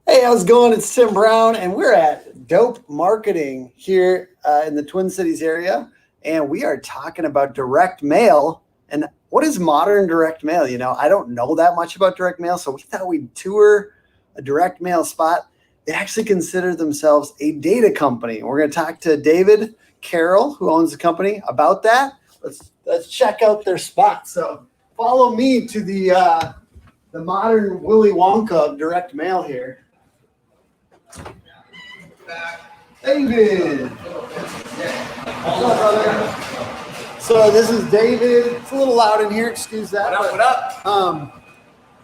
Hey, how's it going? It's Tim Brown, and we're at Dope Marketing here in the Twin Cities area, and we are talking about direct mail. And what is modern direct mail? You know, I don't know that much about direct mail, so we thought we'd tour a direct mail spot. They actually consider themselves a data company. We're going to talk to David Carroll, who owns the company, about that. Let's check out their spot. So follow me to the modern Willy Wonka of direct mail here. David. What's up, brother? So this is David. It's a little loud in here. Excuse that. What up?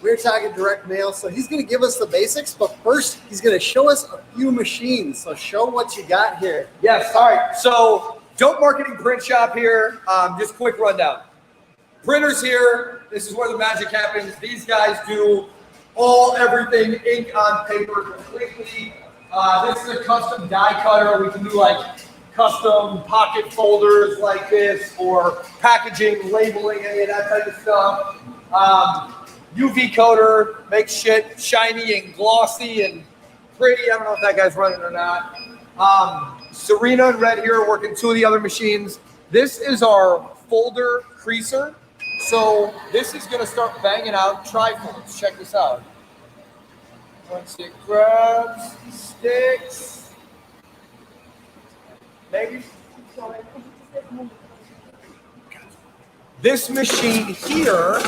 We're talking direct mail. So he's going to give us the basics, but first he's going to show us a few machines. So show what you got here. Yes. All right. So Dope Marketing Print Shop here. Just quick rundown. Printers here. This is where the magic happens. These guys do everything ink on paper completely. This is a custom die cutter. We can do like custom pocket folders like this, or packaging, labeling, any of that type of stuff. UV coater makes shit shiny and glossy and pretty. I don't know if that guy's running or not. Serena and Red here are working two of the other machines. This is our folder creaser. So this is gonna start banging out trifolds. Check this out. Once it grabs, sticks, maybe. This machine here,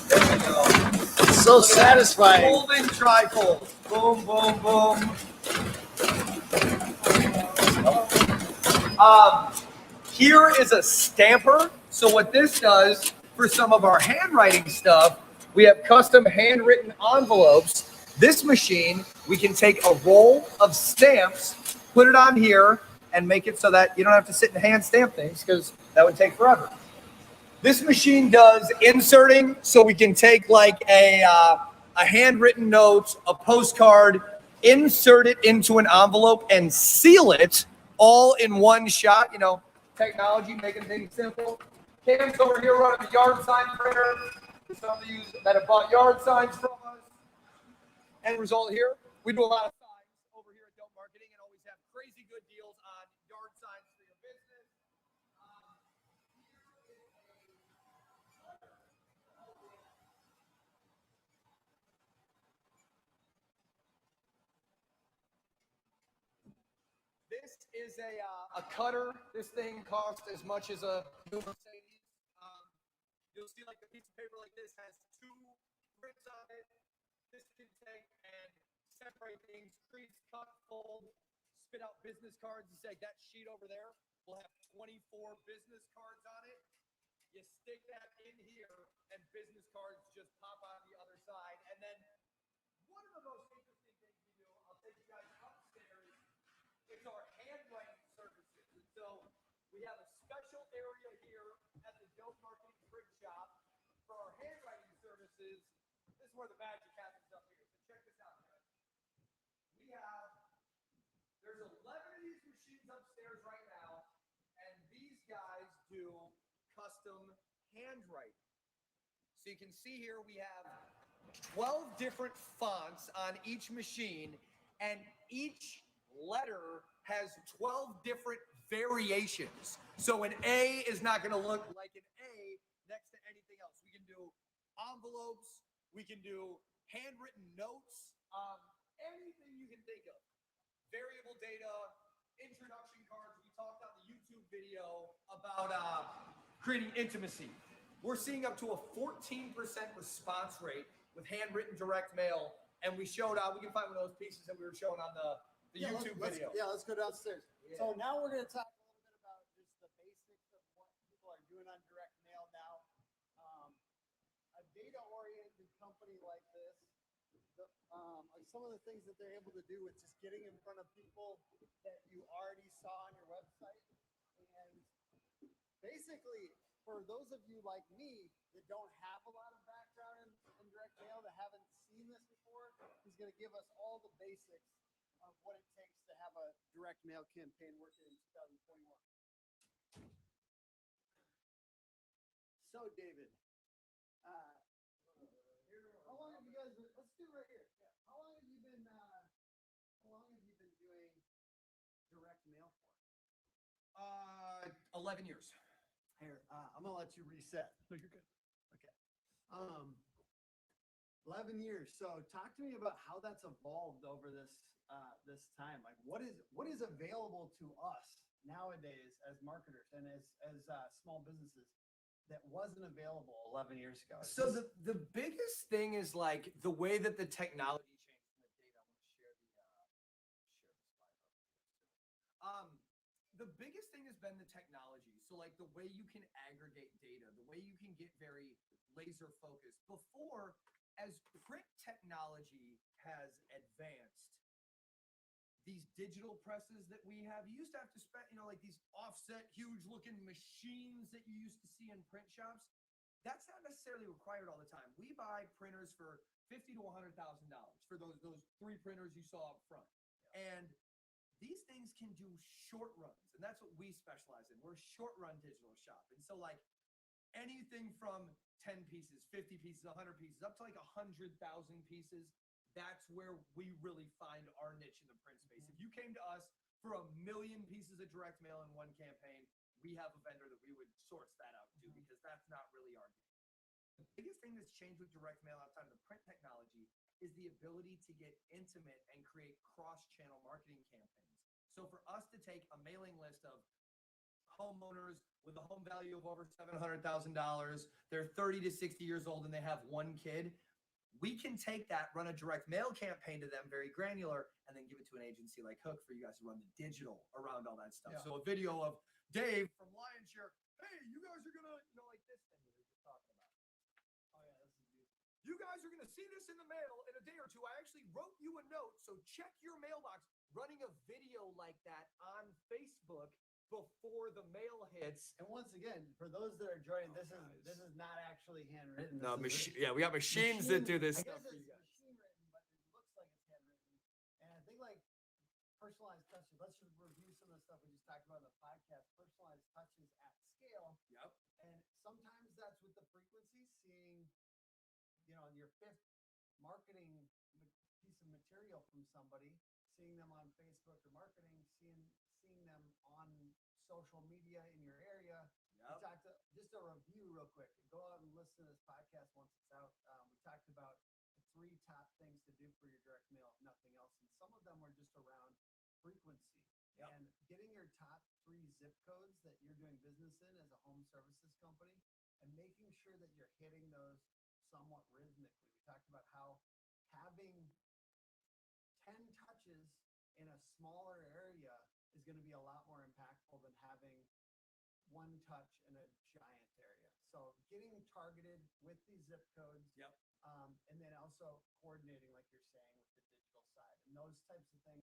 there we go. It's so satisfying. Folding trifold. Boom, boom, boom. Here is a stamper. So what this does for some of our handwriting stuff, we have custom handwritten envelopes. This machine, we can take a roll of stamps, put it on here, and make it so that you don't have to sit and hand stamp things, because that would take forever. This machine does inserting, so we can take like a handwritten note, a postcard, insert it into an envelope, and seal it all in one shot. You know, technology making things simple. Cam's over here running the yard sign printer. For some of you that have bought yard signs from us. End result here, we do a lot of signs over here at Dope Marketing and always have crazy good deals on yard signs for your business. This is a cutter. This thing costs as much as a new Mercedes. You'll see like a piece of paper like this has two grips on it. This can take and separate things, crease, cut, fold, spit out business cards. You say that sheet over there will have 24 business cards on it. You stick that in here, and business cards just pop on the other side. And then one of the most interesting things we do, I'll take you guys upstairs, is our handwriting services. And so we have a special area here at the Dope Marketing Print Shop for our handwriting services. This is where the magic happens up here. So check this out, guys. There's 11 of these machines upstairs right now, and these guys do custom handwriting. So you can see here we have 12 different fonts on each machine, and each letter has 12 different variations. So an A is not going to look like an A next to anything else. We can do envelopes, we can do handwritten notes, anything you can think of. Variable data, introduction cards. We talked on the YouTube video about creating intimacy. We're seeing up to a 14% response rate with handwritten direct mail. And we showed we can find one of those pieces that we were showing on the YouTube video. Let's go downstairs. Yeah. So now we're going to talk a little bit about just the basics of what people are doing on direct mail now. A data-oriented company like this, some of the things that they're able to do with just getting in front of people that you already saw on your website. And basically, for those of you like me that don't have a lot of background in direct mail, that haven't seen this before, he's going to give us all the basics of what it takes to have a direct mail campaign working in 2021. So, David, how long have you guys been, let's do right here. How long have you been 11 years. Here, I'm gonna let you reset. No, you're good. Okay. 11 years. So talk to me about how that's evolved over this time. Like what is available to us nowadays as marketers and as small businesses that wasn't available 11 years ago? So the biggest thing is like the way that the technology changed in the data. I'm going to share the slide. The biggest thing has been the technology. So like the way you can aggregate data, the way you can get very laser focused. Before, as print technology has advanced, these digital presses that we have, you used to have to spend, like these offset, huge looking machines that you used to see in print shops. That's not necessarily required all the time. We buy printers for $50,000 to $100,000 for those 3 printers you saw up front. And these things can do short runs, and that's what we specialize in. We're a short run digital shop. And so like anything from 10 pieces, 50 pieces, 100 pieces, up to like 100,000 pieces, that's where we really find our niche in the print space. If you came to us for 1 million pieces of direct mail in one campaign, we have a vendor that we would source that out to, because that's not really our game. The biggest thing that's changed with direct mail outside of the print technology is the ability to get intimate and create cross-channel marketing campaigns. So for us to take a mailing list of homeowners with a home value of over $700,000, they're 30 to 60 years old and they have 1 kid, we can take that, run a direct mail campaign to them, very granular, and then give it to an agency like Hook for you guys to run the digital around all that stuff. Yeah. So a video of Dave from Lionshare, hey, you guys are gonna, like this thing that we were just talking about. Oh yeah, this is beautiful. You guys are gonna see this in the mail in a day or two. I actually wrote you a note, so check your mailbox. Running a video like that on Facebook before the mail hits. And once again, for those that are joining, this is not actually handwritten. No, yeah, we got machines that do this stuff. I guess it's machine written, but it looks like it's handwritten. And I think like personalized touches. Let's just review some of the stuff we just talked about in the podcast. Personalized touches at scale. Yep. And sometimes that's with the frequency, seeing, in your 5th marketing piece of material from somebody, seeing them on Facebook or marketing, seeing them on social media in your area. Yep. We talked just a review real quick. Go out and listen to this podcast once it's out. We talked about the 3 top things to do for your direct mail, if nothing else. And some of them were just around frequency. Yep. And getting your top 3 zip codes that you're doing business in as a home services company, and making sure that you're hitting those somewhat rhythmically. We talked about how having 10 touches in a smaller area is going to be a lot more impactful than having 1 touch in a giant area. So getting targeted with these zip codes. Yep. And then also coordinating, like you're saying, with the digital side and those types of things.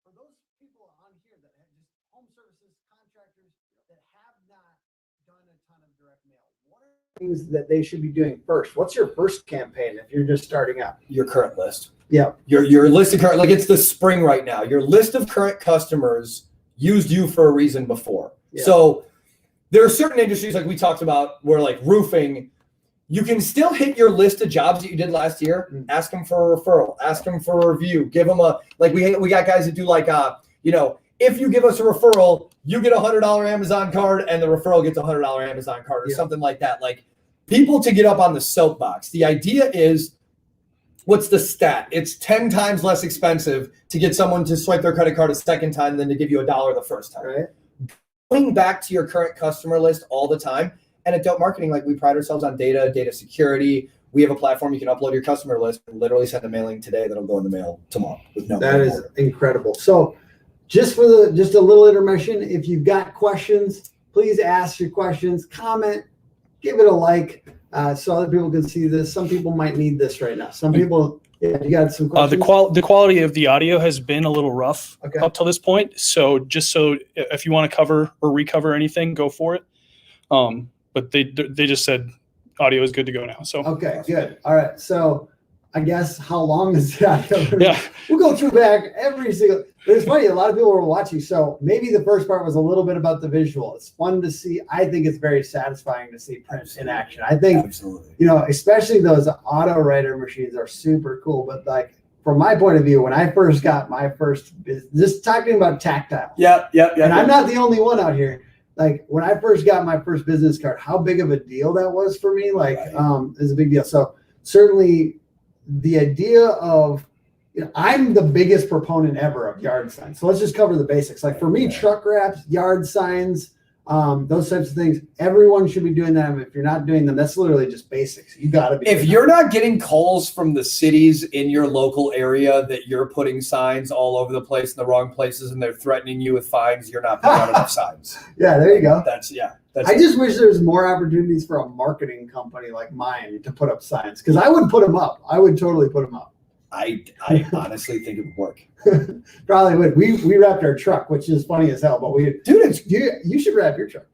For those people on here that have just home services, contractors that have not done a ton of direct mail, what are things that they should be doing first? What's your first campaign if you're just starting out? Your current list. Yeah. Your list of current, like it's the spring right now. Your list of current customers used you for a reason before. Yeah. So there are certain industries like we talked about where like roofing, you can still hit your list of jobs that you did last year. Mm-hmm. Ask them for a referral, ask them for a review, give them we got guys that do like, if you give us a referral, you get a $100 Amazon card and the referral gets a $100 Amazon card or something like that. Like people to get up on the soapbox. The idea is, what's the stat? It's 10 times less expensive to get someone to swipe their credit card a second time than to give you $1 the first time. Right. Going back to your current customer list all the time. And at Dope Marketing, like we pride ourselves on data security. We have a platform you can upload your customer list and literally send a mailing today that'll go in the mail tomorrow with no. That is incredible. So just a little intermission. If you've got questions, please ask your questions, comment, give it a like, so other people can see this. Some people might need this right now. Some people, you got some questions? The quality of the audio has been a little rough up till this point. So if you want to cover or recover anything, go for it. But they just said audio is good to go now. So okay, good. All right. So I guess how long is that? Yeah. We'll go through back every single. But it's funny. A lot of people were watching. So maybe the first part was a little bit about the visual. It's fun to see. I think it's very satisfying to see print in action. I think, especially those auto writer machines are super cool. But like from my point of view, when I first got my first business, just talking about tactile. Yep. And I'm not the only one out here. Like when I first got my first business card, how big of a deal that was for me, like, is a big deal. So certainly the idea of, I'm the biggest proponent ever of yard signs. So let's just cover the basics. Like for me, truck wraps, yard signs, those types of things, everyone should be doing them. If you're not doing them, that's literally just basics. You got to be. If you're not getting calls from the cities in your local area that you're putting signs all over the place in the wrong places and they're threatening you with fines, you're not putting out enough signs. Yeah, there you go. That's I just wish there was more opportunities for a marketing company like mine to put up signs, because I would put them up. I would totally put them up. I honestly think it would work. Probably would. We wrapped our truck, which is funny as hell, but you should wrap your truck.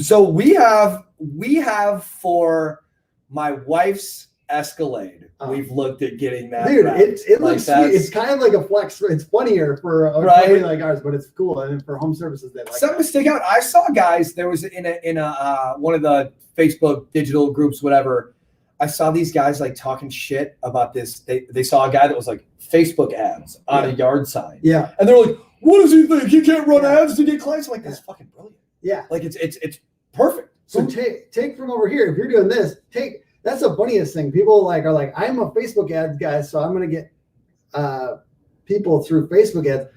So we have for my wife's Escalade. We've looked at getting that. Dude, wrapped. it looks sweet. It's kind of like a flex. It's funnier for a company like ours, but it's cool. And for home services, they like something to stick out. I saw guys. There was in a one of the Facebook digital groups, whatever. I saw these guys like talking shit about this. They saw a guy that was like Facebook ads on a yard sign. Yeah. And they're like, what does he think? He can't run ads to get clients? I'm like, that's fucking brilliant. Yeah. Like it's perfect. So take from over here. If you're doing this, that's the funniest thing. People are like, I'm a Facebook ads guy, so I'm gonna get people through Facebook ads.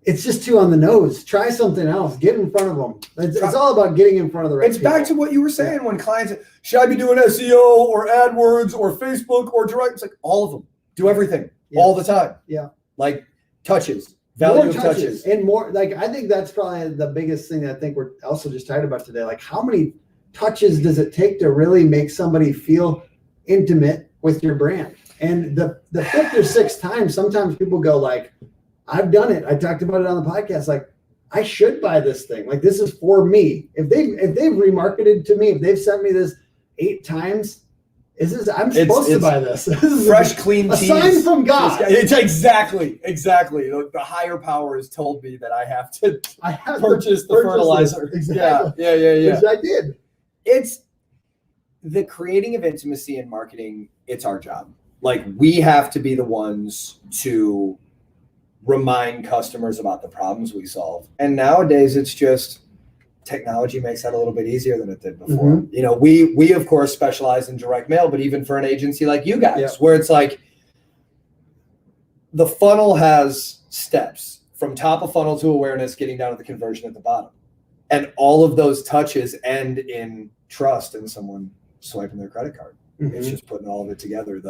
It's just too on the nose. Try something else. Get in front of them. It's all about getting in front of the right people. It's back to what you were saying when clients, should I be doing SEO or AdWords or Facebook or direct? It's like all of them. Do everything all the time. Yeah. Like touches, value of touches. And more, like, I think that's probably the biggest thing that I think we're also just talking about today. Like, how many touches does it take to really make somebody feel intimate with your brand? And the fifth or sixth time, sometimes people go like, I've done it. I talked about it on the podcast. Like, I should buy this thing. Like, this is for me. If they've remarketed to me, if they've sent me this 8 times, I'm supposed to buy this. This is fresh, clean a sign from God. It's exactly. The higher power has told me that I have to purchase the fertilizer. Exactly. Yeah. Which I did. It's the creating of intimacy in marketing. It's our job. Like, we have to be the ones to remind customers about the problems we solve. And nowadays it's just technology makes that a little bit easier than it did before. Mm-hmm. We of course specialize in direct mail, but even for an agency like you guys, where it's like the funnel has steps from top of funnel to awareness, getting down to the conversion at the bottom. And all of those touches end in trust and someone swiping their credit card. Mm-hmm. It's just putting all of it together.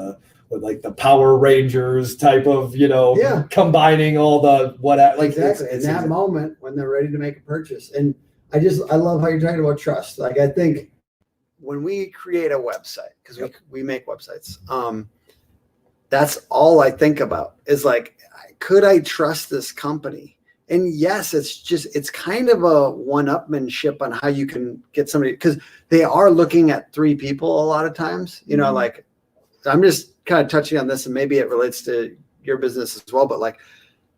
With the Power Rangers type of, combining all the exactly in that moment when they're ready to make a purchase. And I love how you're talking about trust. Like, I think when we create a website, because we make websites, that's all I think about is like, could I trust this company? And yes, it's kind of a one-upmanship on how you can get somebody, because they are looking at 3 people a lot of times, like, I'm just kind of touching on this, and maybe it relates to your business as well. But like,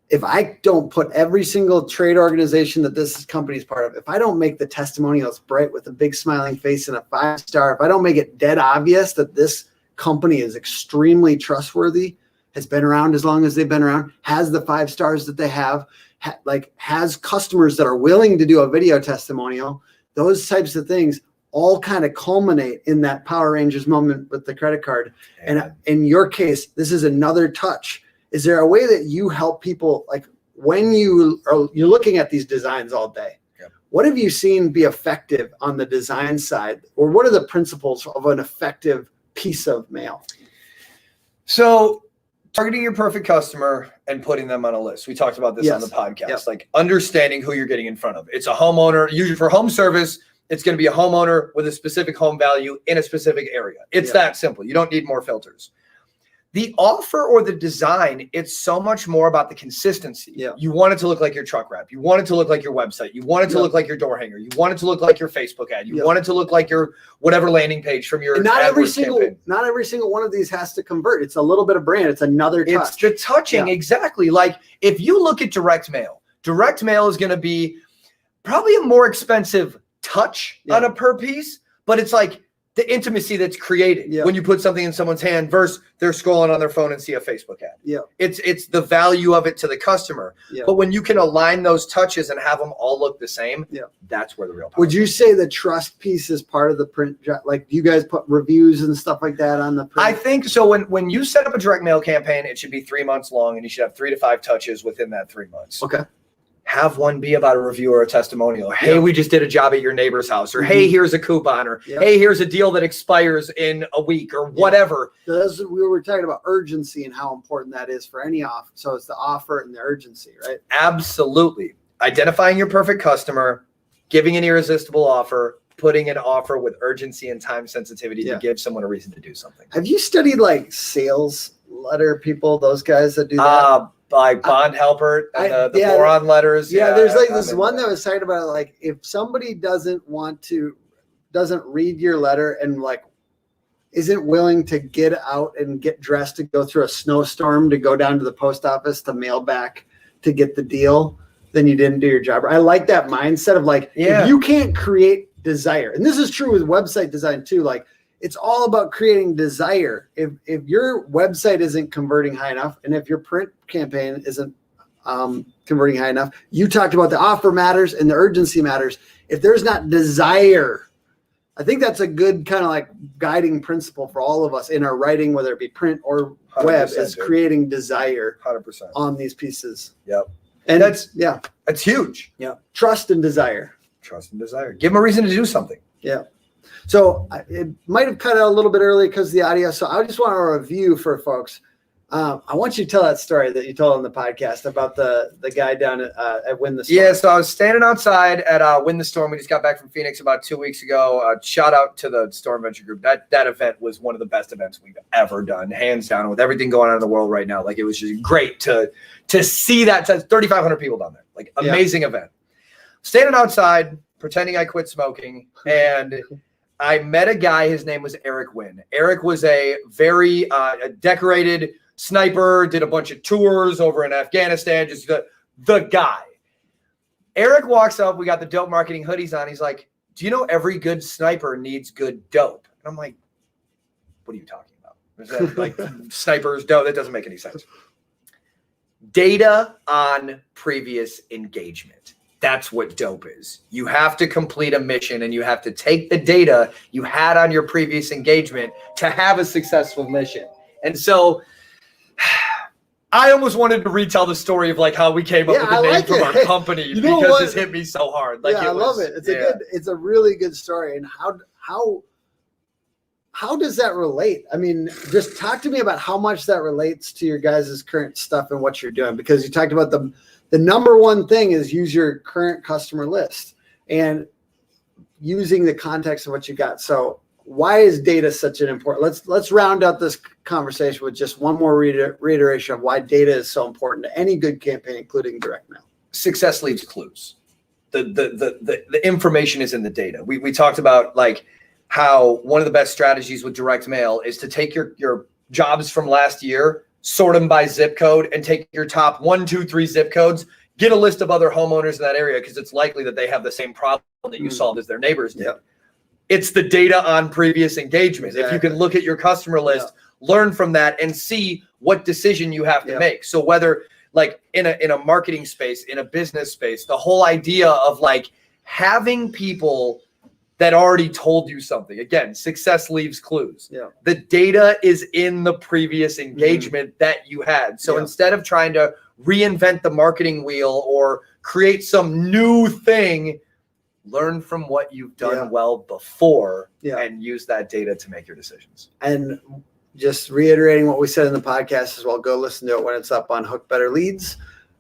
if I don't put every single trade organization that this company is part of, if I don't make the testimonials bright with a big smiling face and a 5-star, if I don't make it dead obvious that this company is extremely trustworthy, has been around as long as they've been around, has the 5 stars that they have, has customers that are willing to do a video testimonial, those types of things all kind of culminate in that Power Rangers moment with the credit card. And in your case, this is another touch. Is there a way that you help people, like when you're looking at these designs all day, what have you seen be effective on the design side? Or what are the principles of an effective piece of mail? So targeting your perfect customer and putting them on a list. We talked about this on the podcast, like understanding who you're getting in front of. It's a homeowner, usually for home service. It's going to be a homeowner with a specific home value in a specific area. It's that simple. You don't need more filters. The offer or the design, it's so much more about the consistency. You want it to look like your truck wrap. You want it to look like your website. You want it to look like your door hanger. You want it to look like your Facebook ad. You want it to look like your whatever landing page from your not every single one of these has to convert. It's a little bit of brand. It's another touch. It's the touching, exactly. Like if you look at direct mail is going to be probably a more expensive touch on a per piece, but it's like the intimacy that's created when you put something in someone's hand versus they're scrolling on their phone and see a Facebook ad. Yeah. It's the value of it to the customer. Yeah. But when you can align those touches and have them all look the same, that's where the real power Would you say the trust piece is part of the print? Like, do you guys put reviews and stuff like that on the print? I think so. When you set up a direct mail campaign, it should be 3 months long and you should have 3 to 5 touches within that 3 months. Okay. Have one be about a review or a testimonial. Hey, we just did a job at your neighbor's house, or hey, here's a coupon, or hey, here's a deal that expires in a week, or whatever. So we were talking about urgency and how important that is for any offer. So it's the offer and the urgency, right? Absolutely. Identifying your perfect customer, giving an irresistible offer, putting an offer with urgency and time sensitivity to give someone a reason to do something. Have you studied like sales letter people, those guys that do that? Like Bond Helper and the moron letters. Yeah, there's like this one that was talking about, like, if somebody doesn't read your letter and like isn't willing to get out and get dressed to go through a snowstorm to go down to the post office to mail back to get the deal, then you didn't do your job. I like that mindset of like, if you can't create desire, and this is true with website design too, like, it's all about creating desire. If your website isn't converting high enough, and if your print campaign isn't converting high enough, you talked about the offer matters and the urgency matters. If there's not desire, I think that's a good kind of like guiding principle for all of us in our writing, whether it be print or web, is creating desire 100% on these pieces. Yep. And that's huge. Yeah. Trust and desire. Trust and desire. Give them a reason to do something. Yeah. So it might have cut out a little bit early because of the audio. So I just want a review for folks. I want you to tell that story that you told on the podcast about the guy down at Win the Storm. Yeah, so I was standing outside at Win the Storm. We just got back from Phoenix about 2 weeks ago. Shout out to the Storm Venture Group. That event was one of the best events we've ever done, hands down, with everything going on in the world right now. Like, it was just great to see that. 3,500 people down there. Like, amazing event. Standing outside, pretending I quit smoking, and I met a guy. His name was Eric Wynn. Eric was a very decorated sniper, did a bunch of tours over in Afghanistan, just the guy. Eric walks up. We got the dope marketing hoodies on. He's like, do you know every good sniper needs good dope? And I'm like, what are you talking about? Is that like snipers dope? That doesn't make any sense. Data on previous engagement. That's what dope is. You have to complete a mission, and you have to take the data you had on your previous engagement to have a successful mission. And so I almost wanted to retell the story of like how we came up with the name from our company, because this hit me so hard. Like, I love it. It's a really good story. And how does that relate? I mean, just talk to me about how much that relates to your guys' current stuff and what you're doing, because you talked about the number one thing is use your current customer list and using the context of what you got. So why is data such an important? Let's round out this conversation with just one more reiteration of why data is so important to any good campaign, including direct mail. Success leaves clues. The information is in the data. We talked about like how one of the best strategies with direct mail is to take your jobs from last year, sort them by zip code, and take your top 1, 2, 3 zip codes, get a list of other homeowners in that area, because it's likely that they have the same problem that you solved as their neighbors did. It's the data on previous engagements. Exactly. If you can look at your customer list, learn from that, and see what decision you have to make. So whether like in a marketing space, in a business space, the whole idea of like having people that already told you something. Again, success leaves clues. The data is in the previous engagement that you had. So instead of trying to reinvent the marketing wheel or create some new thing, learn from what you've done well before and use that data to make your decisions. And just reiterating what we said in the podcast as well, go listen to it when it's up on Hook Better Leads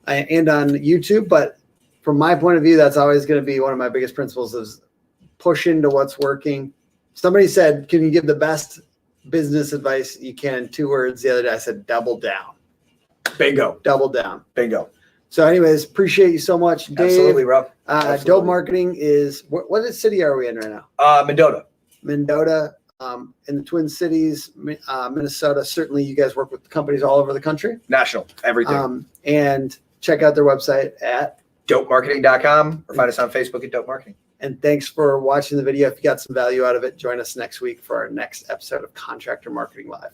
and on YouTube. But from my point of view, that's always going to be one of my biggest principles is push into what's working. Somebody said, can you give the best business advice you can in 2 words? The other day I said, double down. Bingo. Double down. Bingo. So anyways, appreciate you so much, Dave. Absolutely, Rob. Dope Marketing is, what city are we in right now? Mendota. In the Twin Cities, Minnesota. Certainly you guys work with companies all over the country. National, everything. And check out their website at dopemarketing.com or find us on Facebook at Dope Marketing. And thanks for watching the video. If you got some value out of it, join us next week for our next episode of Contractor Marketing Live.